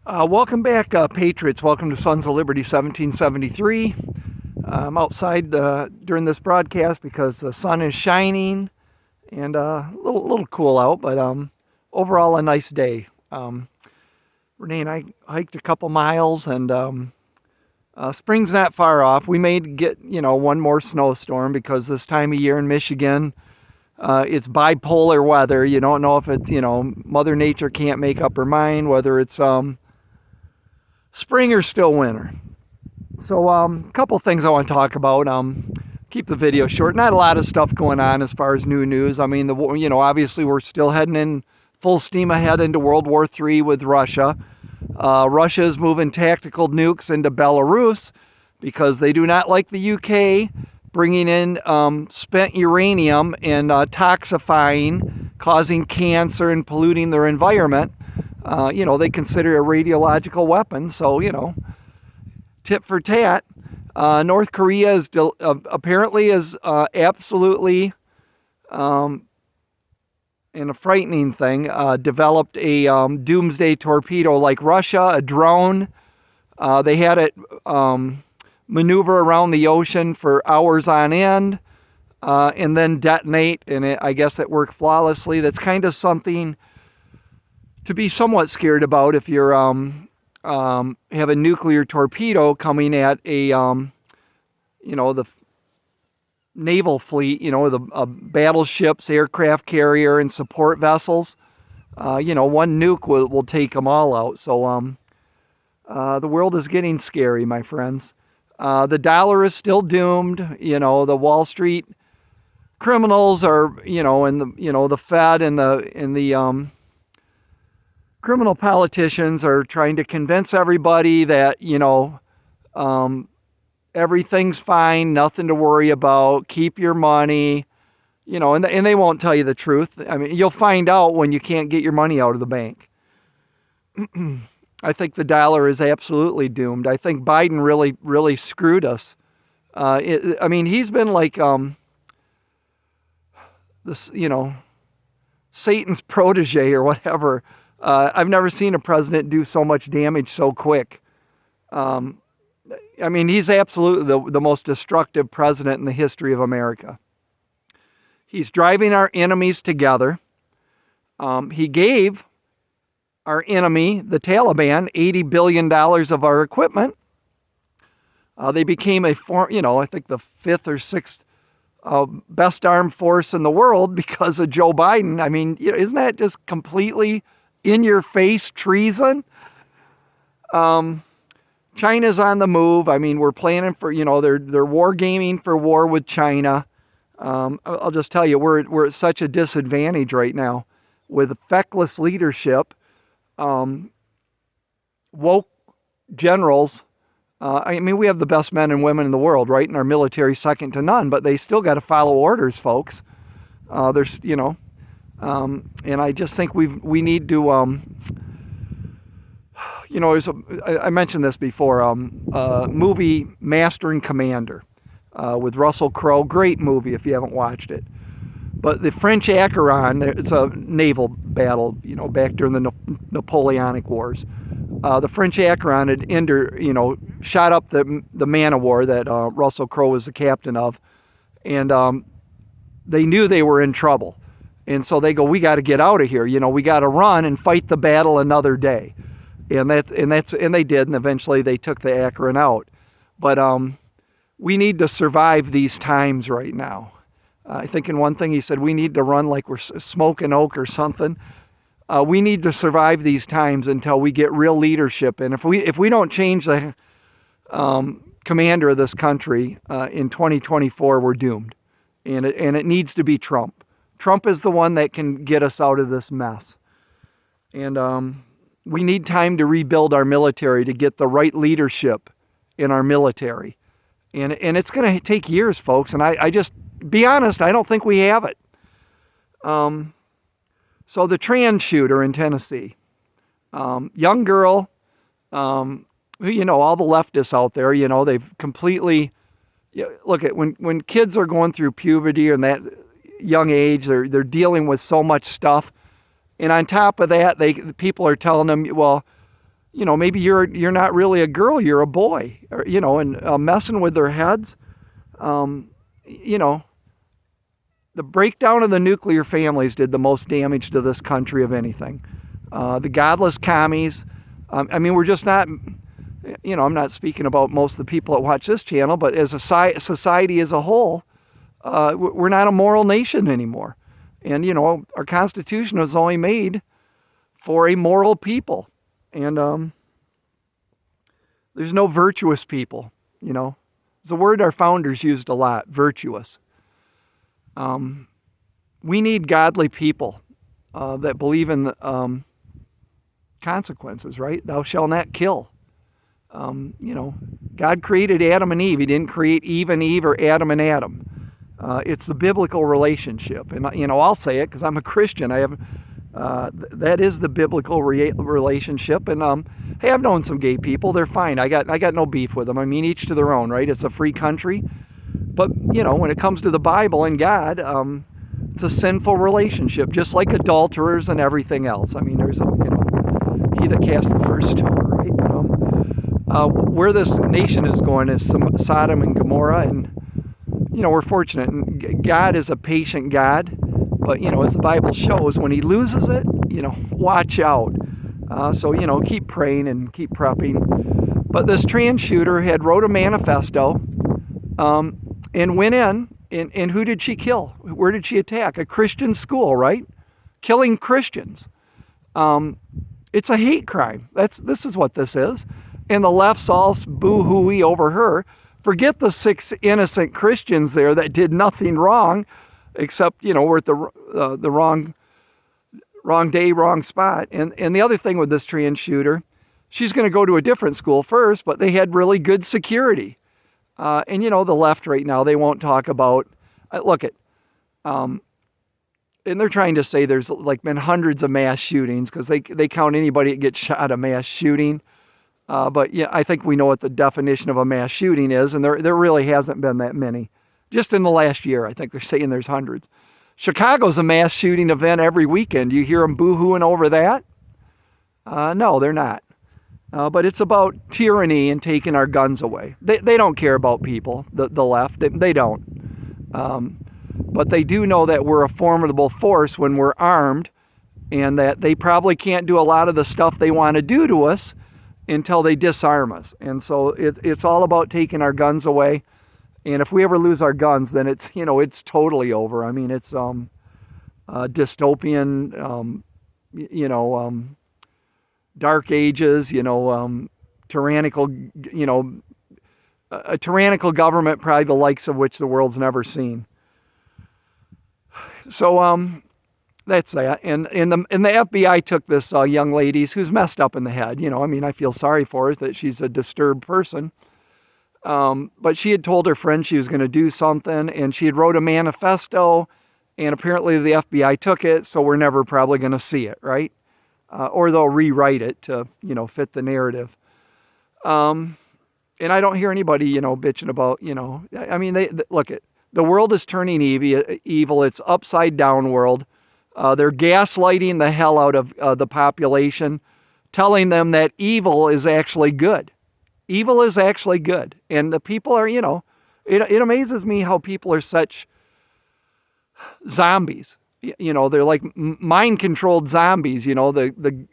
Welcome back, Patriots. Welcome to Sons of Liberty 1773. I'm outside during this broadcast because the sun is shining and a little cool out, but overall a nice day. Renee and I hiked a couple miles, and spring's not far off. We may get one more snowstorm because this time of year in Michigan, it's bipolar weather. You don't know if it's Mother Nature can't make up her mind whether it's spring or still winter. So a couple things I want to talk about. Keep the video short. Not a lot of stuff going on as far as new news. I mean, obviously we're still heading in full steam ahead into World War III with Russia. Russia is moving tactical nukes into Belarus because they do not like the UK bringing in spent uranium and toxifying, causing cancer and polluting their environment. They consider it a radiological weapon, so, tit for tat. North Korea is apparently absolutely, and a frightening thing, developed a doomsday torpedo like Russia, a drone. They had it maneuver around the ocean for hours on end and then detonate, and I guess it worked flawlessly. That's kind of something to be somewhat scared about if you're have a nuclear torpedo coming at a the naval fleet, the battleships, aircraft carrier, and support vessels. One nuke will take them all out. So the world is getting scary, my friends. The dollar is still doomed. The Wall Street criminals are, and the Fed and the criminal politicians are trying to convince everybody that, everything's fine, nothing to worry about, keep your money, and they won't tell you the truth. I mean, you'll find out when you can't get your money out of the bank. I think the dollar is absolutely doomed. I think Biden really screwed us. He's been like this, Satan's protege or whatever. I've never seen a president do so much damage so quick. He's absolutely the most destructive president in the history of America. He's driving our enemies together. He gave our enemy, the Taliban, $80 billion of our equipment. They became I think the fifth or sixth best armed force in the world because of Joe Biden. I mean, isn't that just completely in-your-face treason? China's on the move. I mean, we're planning for, they're wargaming for war with China. I'll just tell you, we're at such a disadvantage right now with feckless leadership, woke generals. We have the best men and women in the world, right? And our military second to none, but they still got to follow orders, folks. And I just think we need to, I mentioned this before, movie Master and Commander with Russell Crowe. Great movie if you haven't watched it. But the French Acheron, it's a naval battle, back during the Napoleonic Wars. The French Acheron had shot up the man of war that Russell Crowe was the captain of, and they knew they were in trouble. And so they go, we got to get out of here. We got to run and fight the battle another day. And they did. And eventually they took the Acheron out. But we need to survive these times right now. I think in one thing he said, we need to run like we're smoking oak or something. We need to survive these times until we get real leadership. And if we don't change the commander of this country in 2024, we're doomed. And it needs to be Trump. Trump is the one that can get us out of this mess. And we need time to rebuild our military, to get the right leadership in our military. And it's going to take years, folks. And I just, be honest, I don't think we have it. So the trans shooter in Tennessee, young girl, all the leftists out there, they've completely, look at when kids are going through puberty and that young age, they're dealing with so much stuff. And on top of that, people are telling them, well, maybe you're not really a girl, you're a boy, or, and messing with their heads. You know, the breakdown of the nuclear families did the most damage to this country of anything. The godless commies. We're just not, I'm not speaking about most of the people that watch this channel, but as a society as a whole, we're not a moral nation anymore. And, our Constitution was only made for a moral people. And there's no virtuous people, It's a word our founders used a lot, virtuous. We need godly people that believe in the consequences, right? Thou shalt not kill. God created Adam and Eve. He didn't create Eve and Eve or Adam and Adam. It's the biblical relationship. And, I'll say it because I'm a Christian. That is the biblical relationship. And, hey, I've known some gay people. They're fine. I got no beef with them. Each to their own, right? It's a free country. But, when it comes to the Bible and God, it's a sinful relationship, just like adulterers and everything else. There's he that cast the first stone, right? Where this nation is going is Sodom and Gomorrah, and, we're fortunate. And God is a patient God, but, as the Bible shows, when he loses it, watch out. So, keep praying and keep prepping. But this trans shooter had wrote a manifesto, and went in, and who did she kill? Where did she attack? A Christian school, right? Killing Christians. It's a hate crime. This is what this is. And the left's all boo-hooey over her. Forget the 6 innocent Christians there that did nothing wrong, except, we're at the wrong day, wrong spot. And the other thing with this trans shooter, she's going to go to a different school first, but they had really good security. And the left right now, they won't talk about, and they're trying to say there's been hundreds of mass shootings because they count anybody that gets shot a mass shooting. But yeah, I think we know what the definition of a mass shooting is, and there really hasn't been that many. Just in the last year, I think they're saying there's hundreds. Chicago's a mass shooting event every weekend. You hear them boo-hooing over that? No, they're not. But it's about tyranny and taking our guns away. They don't care about people, the left. They don't. But they do know that we're a formidable force when we're armed, and that they probably can't do a lot of the stuff they want to do to us until they disarm us. And so it's all about taking our guns away. And if we ever lose our guns, then it's totally over. It's dystopian, dark ages, tyrannical, a tyrannical government, probably the likes of which the world's never seen. So that's that. And the FBI took this young lady who's messed up in the head. I feel sorry for her that she's a disturbed person. But she had told her friend she was going to do something, and she had wrote a manifesto, and apparently the FBI took it, so we're never probably going to see it, right? Or they'll rewrite it to, fit the narrative. And I don't hear anybody, bitching about, look, the world is turning evil. It's upside down world. They're gaslighting the hell out of the population, telling them that evil is actually good. Evil is actually good. And the people are, it amazes me how people are such zombies. They're like mind-controlled zombies. The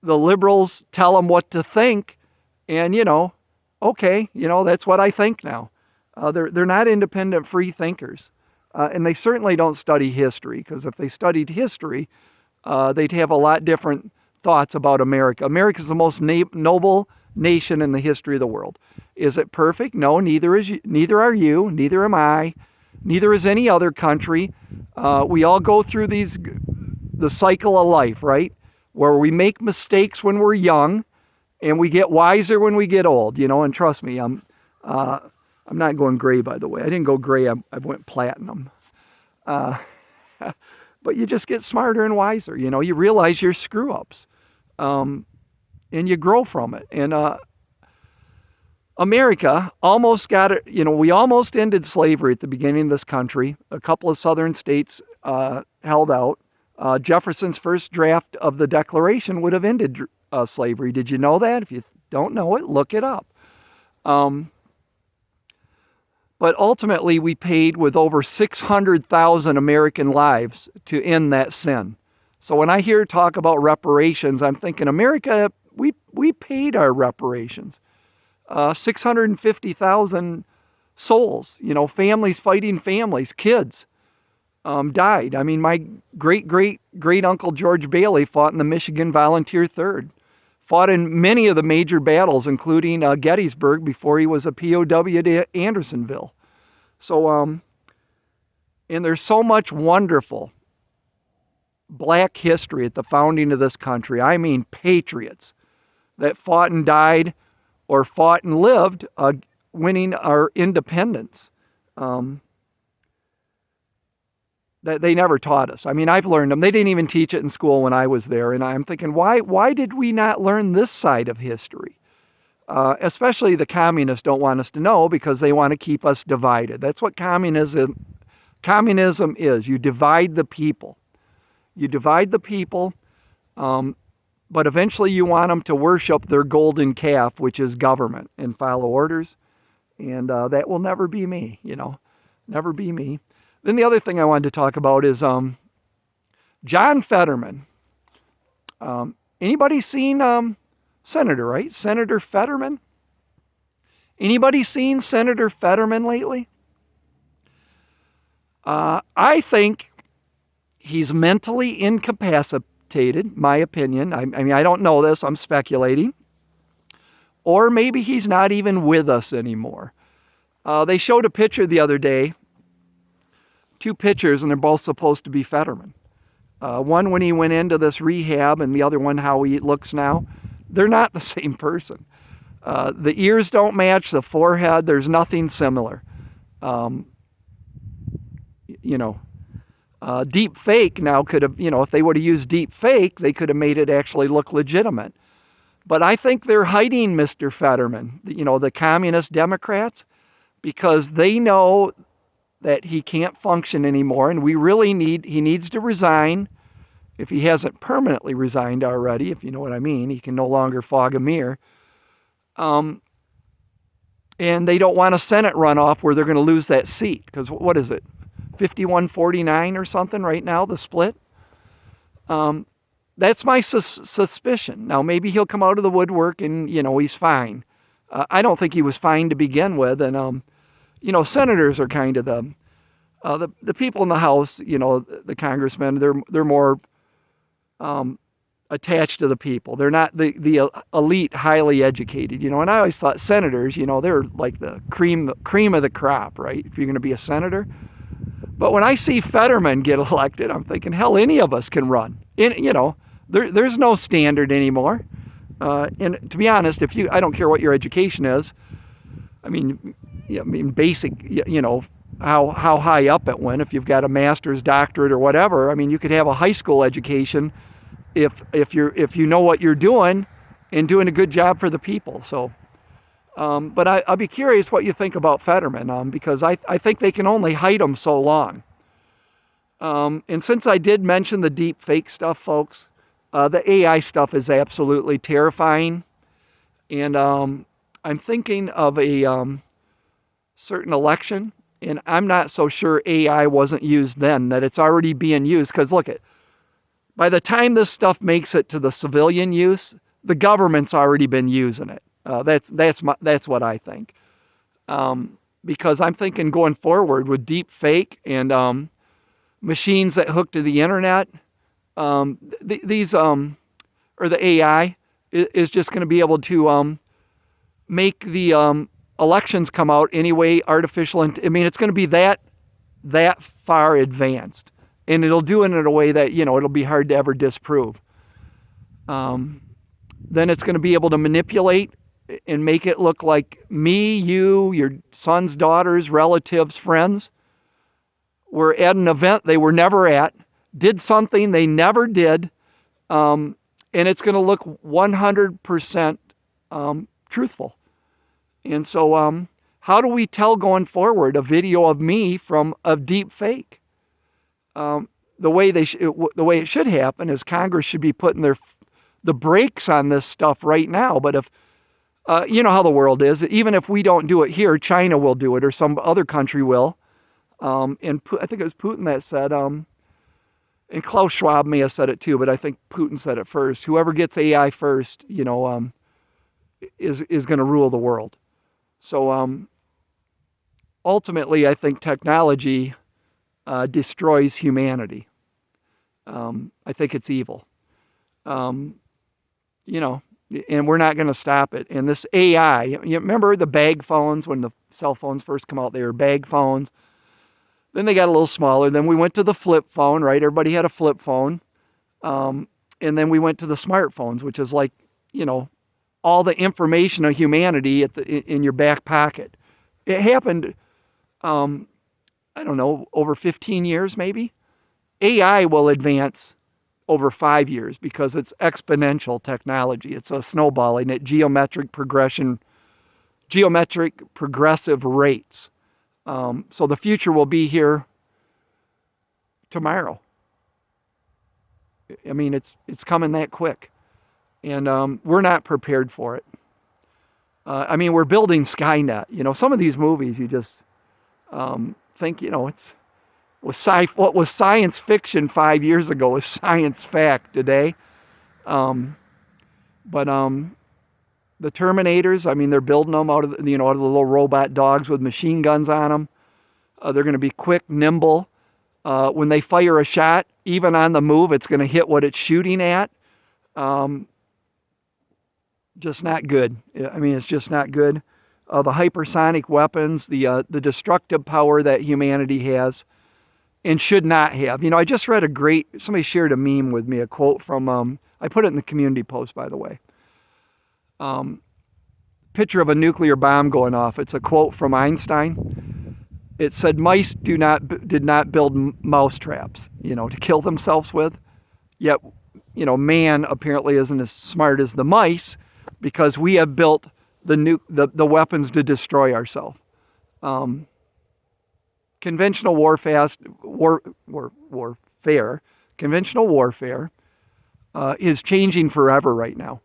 liberals tell them what to think, and okay, that's what I think now. They're not independent free thinkers, and they certainly don't study history, because if they studied history, they'd have a lot different thoughts about America. America's the most noble nation in the history of the world. Is it perfect? No, neither are you, neither am I. Neither is any other country. We all go through the cycle of life, right? Where we make mistakes when we're young, and we get wiser when we get old. And trust me, I'm not going gray, by the way. I didn't go gray. I went platinum. But you just get smarter and wiser. You realize your screw ups, and you grow from it. And America almost got it. We almost ended slavery at the beginning of this country. A couple of southern states held out. Jefferson's first draft of the Declaration would have ended slavery. Did you know that? If you don't know it, look it up. But ultimately, we paid with over 600,000 American lives to end that sin. So when I hear talk about reparations, I'm thinking, America, we paid our reparations. 650,000 souls, families fighting families, kids died. I mean, my great-great-great-uncle George Bailey fought in the Michigan Volunteer Third, fought in many of the major battles, including Gettysburg, before he was a POW to Andersonville. So, and there's so much wonderful black history at the founding of this country. I mean, patriots that fought and died or fought and lived winning our independence. That they never taught us. I mean, I've learned them. They didn't even teach it in school when I was there. And I'm thinking, why did we not learn this side of history? Especially the communists don't want us to know because they want to keep us divided. That's what communism is. You divide the people. You divide the people, but eventually you want them to worship their golden calf, which is government, and follow orders. And that will never be me, never be me. Then the other thing I wanted to talk about is John Fetterman. Anybody seen Senator, right? Senator Fetterman? Anybody seen Senator Fetterman lately? I think he's mentally incapacitated, my opinion. I mean, I don't know this. I'm speculating. Or maybe he's not even with us anymore. They showed a picture the other day. 2 pictures, and they're both supposed to be Fetterman. One when he went into this rehab, and the other one how he looks now. They're not the same person. The ears don't match, the forehead, there's nothing similar. Deep fake now could have, if they would have used deep fake, they could have made it actually look legitimate. But I think they're hiding Mr. Fetterman, the communist Democrats, because they know that he can't function anymore, and he needs to resign. If he hasn't permanently resigned already, if you know what I mean, he can no longer fog a mirror. And they don't want a Senate runoff where they're going to lose that seat, because what is it, 51-49 or something right now, the split? That's my suspicion. Now, maybe he'll come out of the woodwork and, he's fine. I don't think he was fine to begin with, and senators are kind of the people in the House, the congressmen, they're more attached to the people. They're not the elite, highly educated, and I always thought senators, they're like the cream of the crop, right? If you're going to be a senator. But when I see Fetterman get elected, I'm thinking, hell, any of us can run. There's no standard anymore. And to be honest, I don't care what your education is. I mean, basic, how high up it went. If you've got a master's, doctorate, or whatever, I mean, you could have a high school education if you know what you're doing and doing a good job for the people. So, but I'll be curious what you think about Fetterman, because I think they can only hide him so long. And since I did mention the deep fake stuff, folks, the AI stuff is absolutely terrifying. And I'm thinking of a certain election, and I'm not so sure AI wasn't used then, that it's already being used. Because look, by the time this stuff makes it to the civilian use, the government's already been using it. That's what I think. Because I'm thinking going forward with deep fake and machines that hook to the internet, the AI is just going to be able to make the elections come out anyway, artificial. It's going to be that far advanced, and it'll do it in a way that it'll be hard to ever disprove. Then it's going to be able to manipulate and make it look like me, you, your sons, daughters, relatives, friends were at an event they were never at, did something they never did, and it's going to look 100% truthful. And so how do we tell going forward a video of me from a deep fake? The way it should happen is Congress should be putting the brakes on this stuff right now. But if, you know how the world is, even if we don't do it here, China will do it or some other country will. And I think it was Putin that said, and Klaus Schwab may have said it too, but I think Putin said it first. Whoever gets AI first, you know, is going to rule the world. So ultimately, I think technology destroys humanity. I think it's evil. You know, and we're not going to stop it. And this AI, you remember the bag phones when the cell phones first come out? They were bag phones. Then they got a little smaller. Then we went to the flip phone, right? Everybody had a flip phone. And then we went to the smartphones, which is like, you know, all the information of humanity in your back pocket. It happened, I don't know, over 15 years maybe. AI will advance over 5 years because it's exponential technology. It's a snowballing at geometric progressive rates. So the future will be here tomorrow. I mean, it's coming that quick. And we're not prepared for it. I mean, we're building Skynet. You know, some of these movies you just think, you know, what was science fiction 5 years ago is science fact today. But the Terminators, I mean, they're building them out of the little robot dogs with machine guns on them. They're going to be quick, nimble. When they fire a shot, even on the move, it's going to hit what it's shooting at. Just not good. I mean, it's just not good. The hypersonic weapons, the destructive power that humanity has and should not have. You know, I just read somebody shared a meme with me, a quote from, I put it in the community post, by the way. Picture of a nuclear bomb going off. It's a quote from Einstein. It said, mice did not build mouse traps, you know, to kill themselves with. Yet, you know, man apparently isn't as smart as the mice because we have built the weapons to destroy ourselves. Conventional warfare is changing forever right now.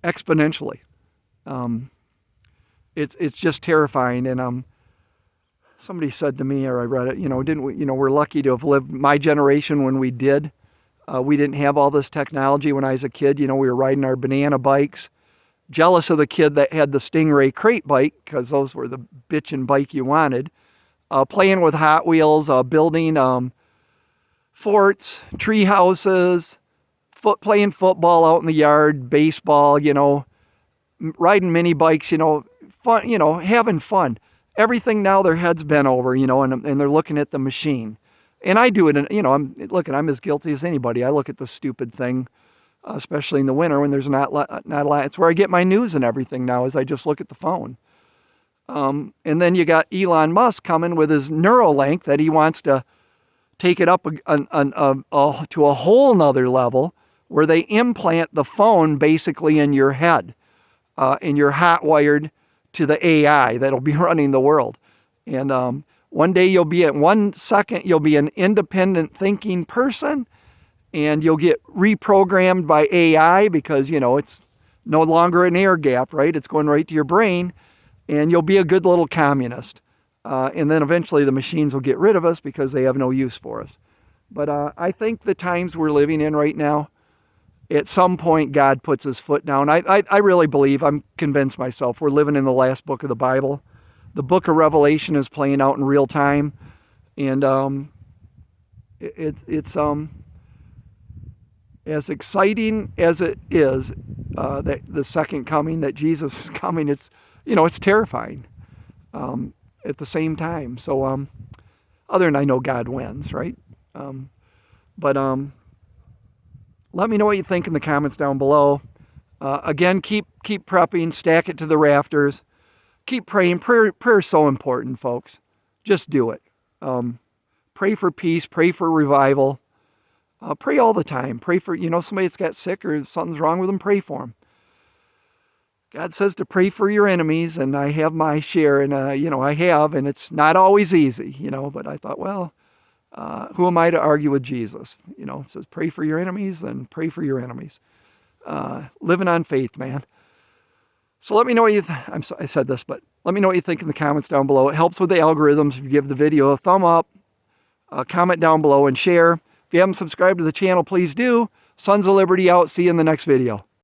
Exponentially. It's just terrifying. And somebody said to me, or I read it, you know, we're lucky to have lived my generation when we did. We didn't have all this technology when I was a kid. You know, we were riding our banana bikes. Jealous of the kid that had the Stingray crate bike because those were the bitchin' bike you wanted. Playing with Hot Wheels, building forts, tree houses, playing football out in the yard, baseball, you know, riding mini bikes, you know, fun, you know, having fun. Everything now their head's bent over, you know, and they're looking at the machine. And I do it, and, you know, I'm as guilty as anybody. I look at the stupid thing, especially in the winter when there's not a lot. It's where I get my news and everything now is I just look at the phone. And then you got Elon Musk coming with his Neuralink that he wants to take it up to a whole nother level where they implant the phone basically in your head, and you're hot wired to the AI that'll be running the world. And one day 1 second you'll be an independent thinking person, and you'll get reprogrammed by AI because, you know, it's no longer an air gap, right? It's going right to your brain, and you'll be a good little communist. And then eventually the machines will get rid of us because they have no use for us. But I think the times we're living in right now, at some point God puts his foot down. I really believe, I'm convinced myself, we're living in the last book of the Bible. The book of Revelation is playing out in real time. And it's as exciting as it is, that the second coming, that Jesus is coming, it's terrifying at the same time. So other than I know God wins, right? But let me know what you think in the comments down below. Again, keep prepping, stack it to the rafters. Keep praying. Prayer is so important, folks. Just do it. Pray for peace. Pray for revival. Pray all the time. Pray for, somebody that's got sick or something's wrong with them, pray for them. God says to pray for your enemies, and I have my share, and, I have, and it's not always easy, but I thought, well, Who am I to argue with Jesus? You know, it says pray for your enemies, then pray for your enemies. Living on faith, man. So let me know what you I said this, but let me know what you think in the comments down below. It helps with the algorithms if you give the video a thumb up, comment down below, and share. If you haven't subscribed to the channel, please do. Sons of Liberty out. See you in the next video.